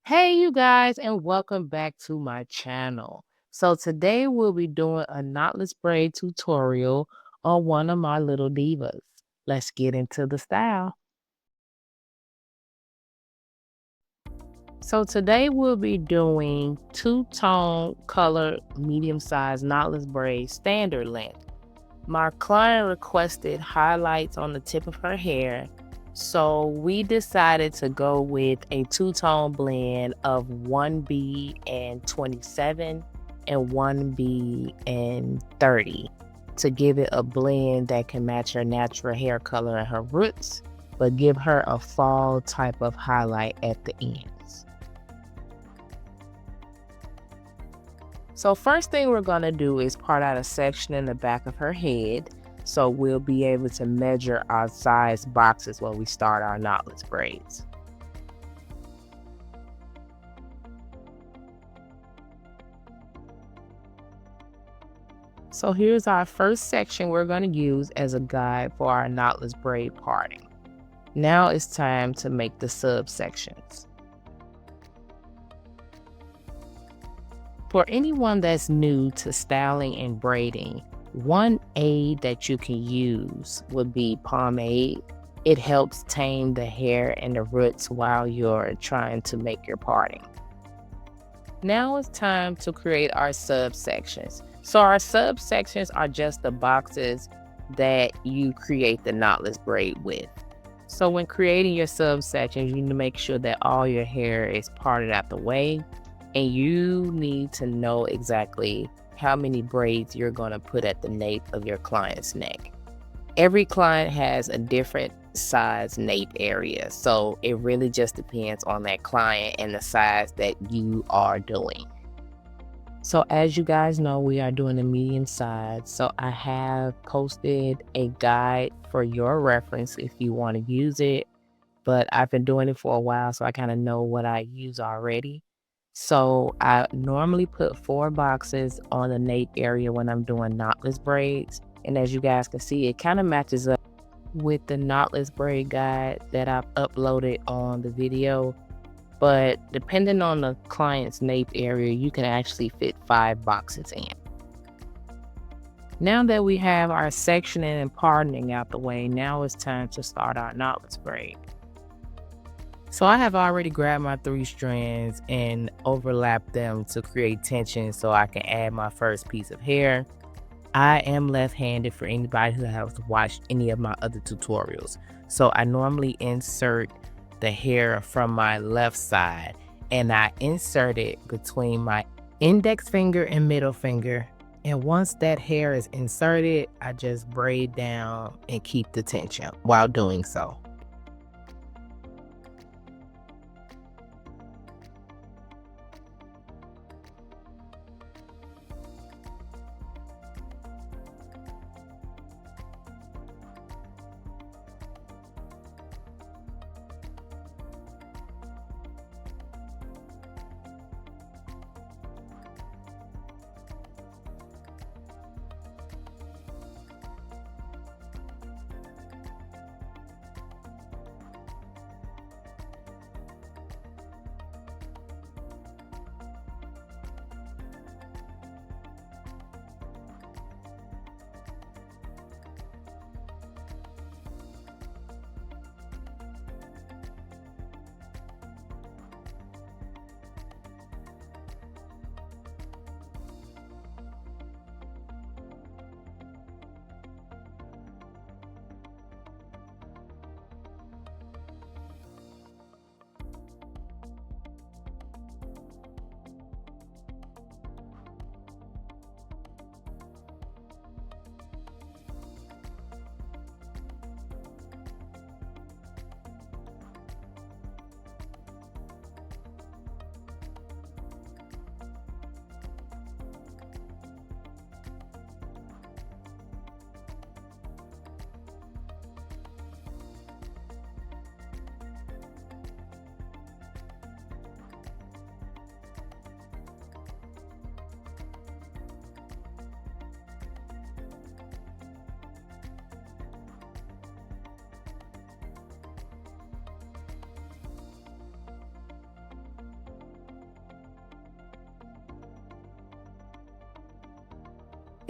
Hey, you guys, and welcome back to my channel. So today we'll be doing a knotless braid tutorial on one of my little divas. Let's get into the style. So today we'll be doing two-tone color medium-sized knotless braid standard length. My client requested highlights on the tip of her hair, so we decided to go with a two-tone blend of 1B and 27 and 1B and 30 to give it a blend that can match her natural hair color and her roots, but give her a fall type of highlight at the ends. So first thing we're going to do is part out a section in the back of her head, so we'll be able to measure our size boxes when we start our knotless braids. So here's our first section we're going to use as a guide for our knotless braid parting. Now it's time to make the subsections. For anyone that's new to styling and braiding, one aid that you can use would be Pomade. It helps tame the hair and the roots while you're trying to make your parting. Now it's time to create our subsections. So our subsections are just the boxes that you create the knotless braid with. So when creating your subsections, you need to make sure that all your hair is parted out the way, and you need to know exactly how many braids you're going to put at the nape of your client's neck. Every client has a different size nape area, so it really just depends on that client and the size that you are doing. So as you guys know, we are doing a medium size, so I have posted a guide for your reference if you want to use it, but I've been doing it for a while, so I kind of know what I use already. So I normally put 4 boxes on the nape area when I'm doing knotless braids. And as you guys can see, it kind of matches up with the knotless braid guide that I've uploaded on the video. But depending on the client's nape area, you can actually fit 5 boxes in. Now that we have our sectioning and parting out the way, now it's time to start our knotless braid. So I have already grabbed my 3 strands and overlapped them to create tension so I can add my first piece of hair. I am left-handed for anybody who has watched any of my other tutorials. So I normally insert the hair from my left side, and I insert it between my index finger and middle finger. And once that hair is inserted, I just braid down and keep the tension while doing so.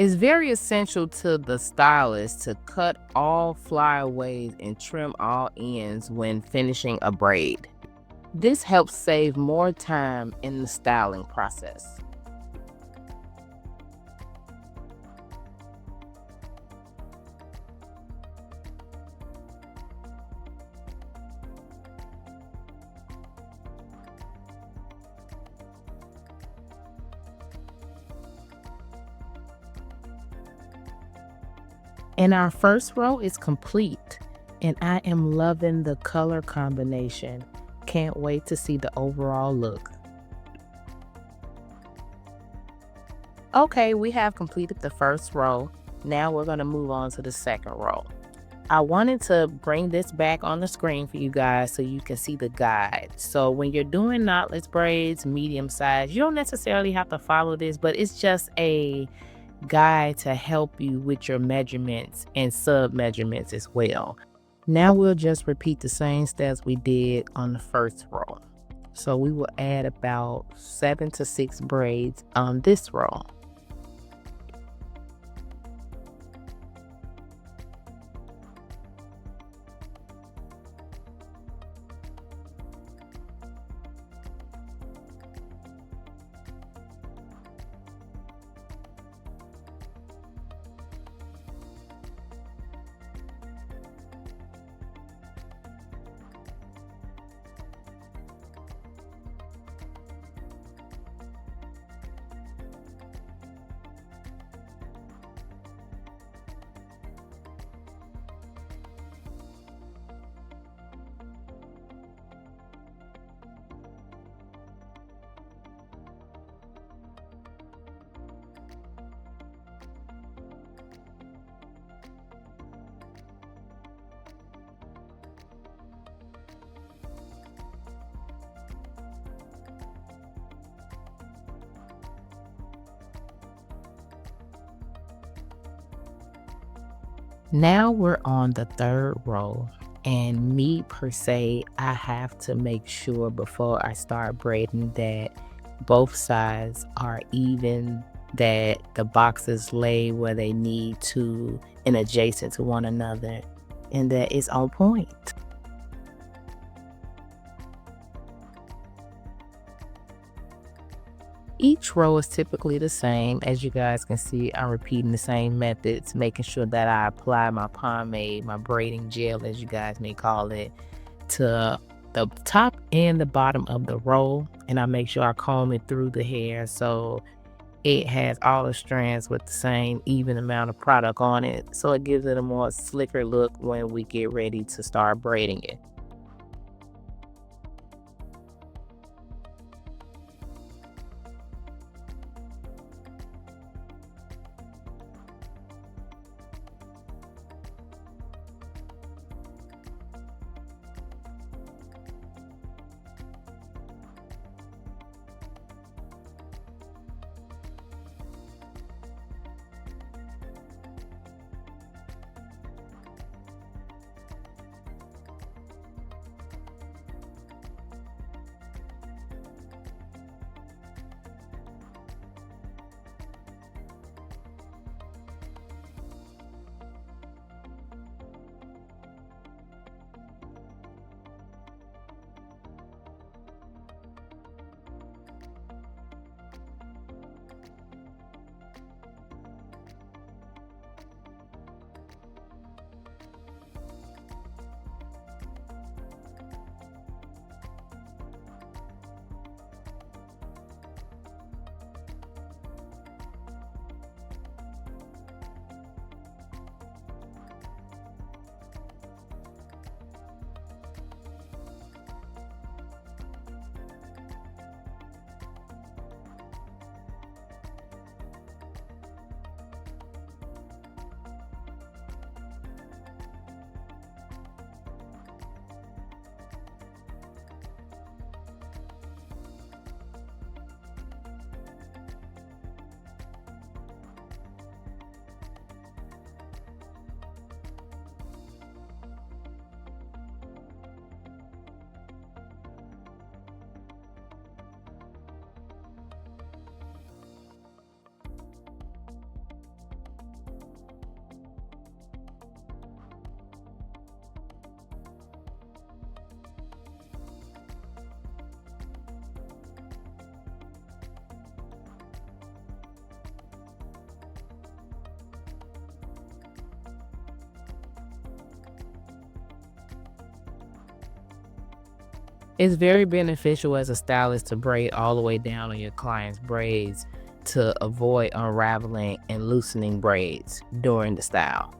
It's very essential to the stylist to cut all flyaways and trim all ends when finishing a braid. This helps save more time in the styling process. And our first row is complete, and I am loving the color combination. Can't wait to see the overall look. Okay, we have completed the first row. Now we're going to move on to the second row. I wanted to bring this back on the screen for you guys so you can see the guide. So when you're doing knotless braids, medium size, you don't necessarily have to follow this, but it's just a guide to help you with your measurements and sub measurements as well. Now we'll just repeat the same steps we did on the first row. So we will add about 7 to 6 braids on this row. Now we're on the third row, and me per se, I have to make sure before I start braiding that both sides are even, that the boxes lay where they need to and adjacent to one another, and that it's on point. Each row is typically the same. As you guys can see, I'm repeating the same methods, making sure that I apply my pomade, my braiding gel, as you guys may call it, to the top and the bottom of the row. And I make sure I comb it through the hair so it has all the strands with the same even amount of product on it. So it gives it a more slicker look when we get ready to start braiding it. It's very beneficial as a stylist to braid all the way down on your client's braids to avoid unraveling and loosening braids during the style.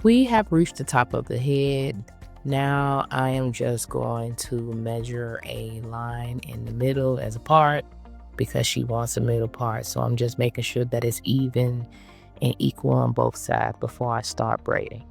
We have reached the top of the head. Now I am just going to measure a line in the middle as a part because she wants a middle part. So I'm just making sure that it's even and equal on both sides before I start braiding.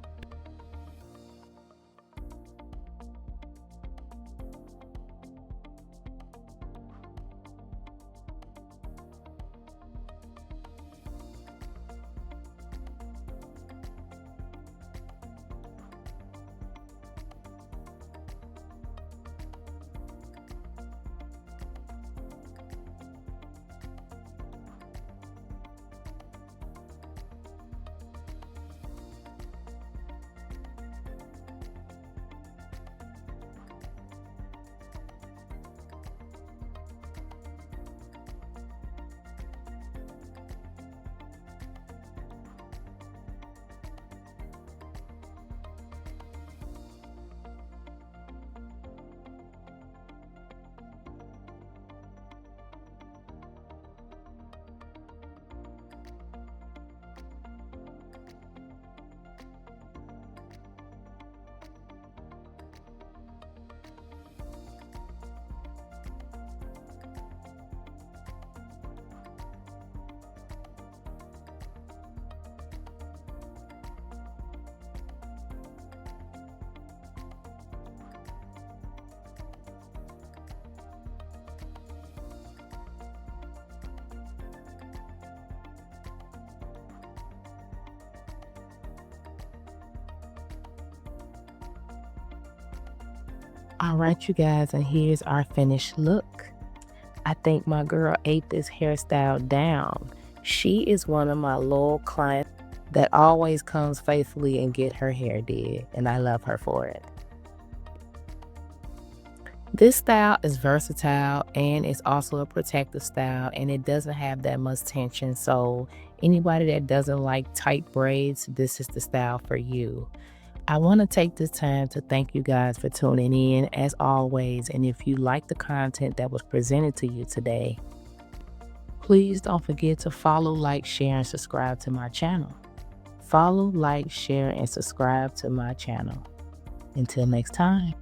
All right, you guys, and here's our finished look. I think my girl ate this hairstyle down. She is one of my loyal clients that always comes faithfully and get her hair did, and I love her for it. This style is versatile and it's also a protective style, and it doesn't have that much tension. So anybody that doesn't like tight braids, this is the style for you. I want to take this time to thank you guys for tuning in as always. And if you like the content that was presented to you today, please don't forget to follow, like, share, and subscribe to my channel. Follow, like, share, and subscribe to my channel. Until next time.